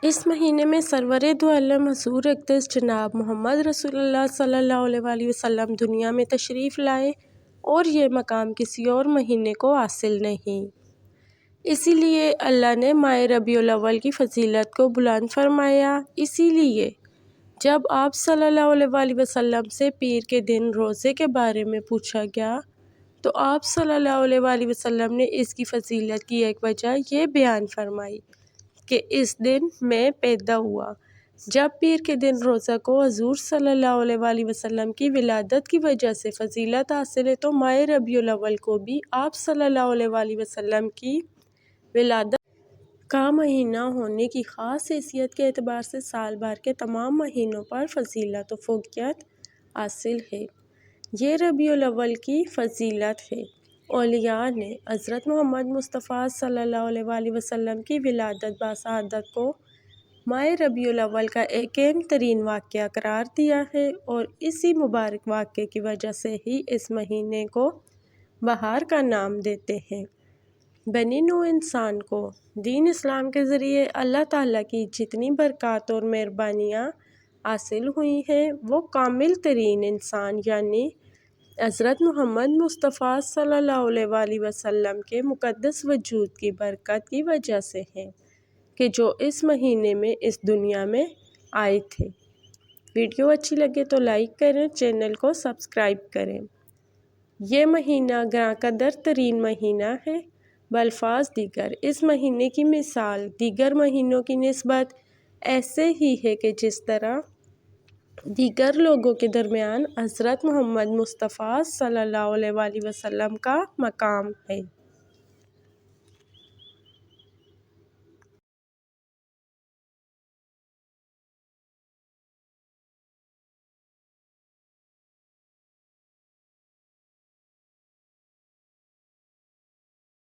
اس مہینے میں سرور دو عالم حضور اقدس جناب محمد رسول اللہ صلی اللہ علیہ وسلم دنیا میں تشریف لائے اور یہ مقام کسی اور مہینے کو حاصل نہیں۔ اسی لیے اللہ نے ماہ ربیع الاول کی فضیلت کو بلند فرمایا۔ اسی لیے جب آپ صلی اللہ علیہ وسلم سے پیر کے دن روزے کے بارے میں پوچھا گیا تو آپ صلی اللہ علیہ وسلم نے اس کی فضیلت کی ایک وجہ یہ بیان فرمائی کہ اس دن میں پیدا ہوا۔ جب پیر کے دن روزہ کو حضور صلی اللہ علیہ وسلم کی ولادت کی وجہ سے فضیلت حاصل ہے تو ماہ ربیع الاول کو بھی آپ صلی اللہ علیہ وسلم کی ولادت کا مہینہ ہونے کی خاص حیثیت کے اعتبار سے سال بھر کے تمام مہینوں پر فضیلت و فوقیت حاصل ہے۔ یہ ربیع الاول کی فضیلت ہے۔ اولیاء نے حضرت محمد مصطفیٰ صلی اللہ علیہ وسلم کی ولادت باسعادت کو ماہ ربیع الاول کا ایک اہم ترین واقعہ قرار دیا ہے اور اسی مبارک واقعے کی وجہ سے ہی اس مہینے کو بہار کا نام دیتے ہیں۔ بنی نوع انسان کو دین اسلام کے ذریعے اللہ تعالیٰ کی جتنی برکات اور مہربانیاں حاصل ہوئی ہیں وہ کامل ترین انسان یعنی حضرت محمد مصطفیٰ صلی اللہ علیہ وسلم کے مقدس وجود کی برکت کی وجہ سے ہیں کہ جو اس مہینے میں اس دنیا میں آئے تھے۔ ویڈیو اچھی لگے تو لائک کریں، چینل کو سبسکرائب کریں۔ یہ مہینہ گراں قدر ترین مہینہ ہے۔ بالفاظ دیگر اس مہینے کی مثال دیگر مہینوں کی نسبت ایسے ہی ہے کہ جس طرح دیگر لوگوں کے درمیان حضرت محمد مصطفیٰ صلی اللہ علیہ وسلم کا مقام ہے۔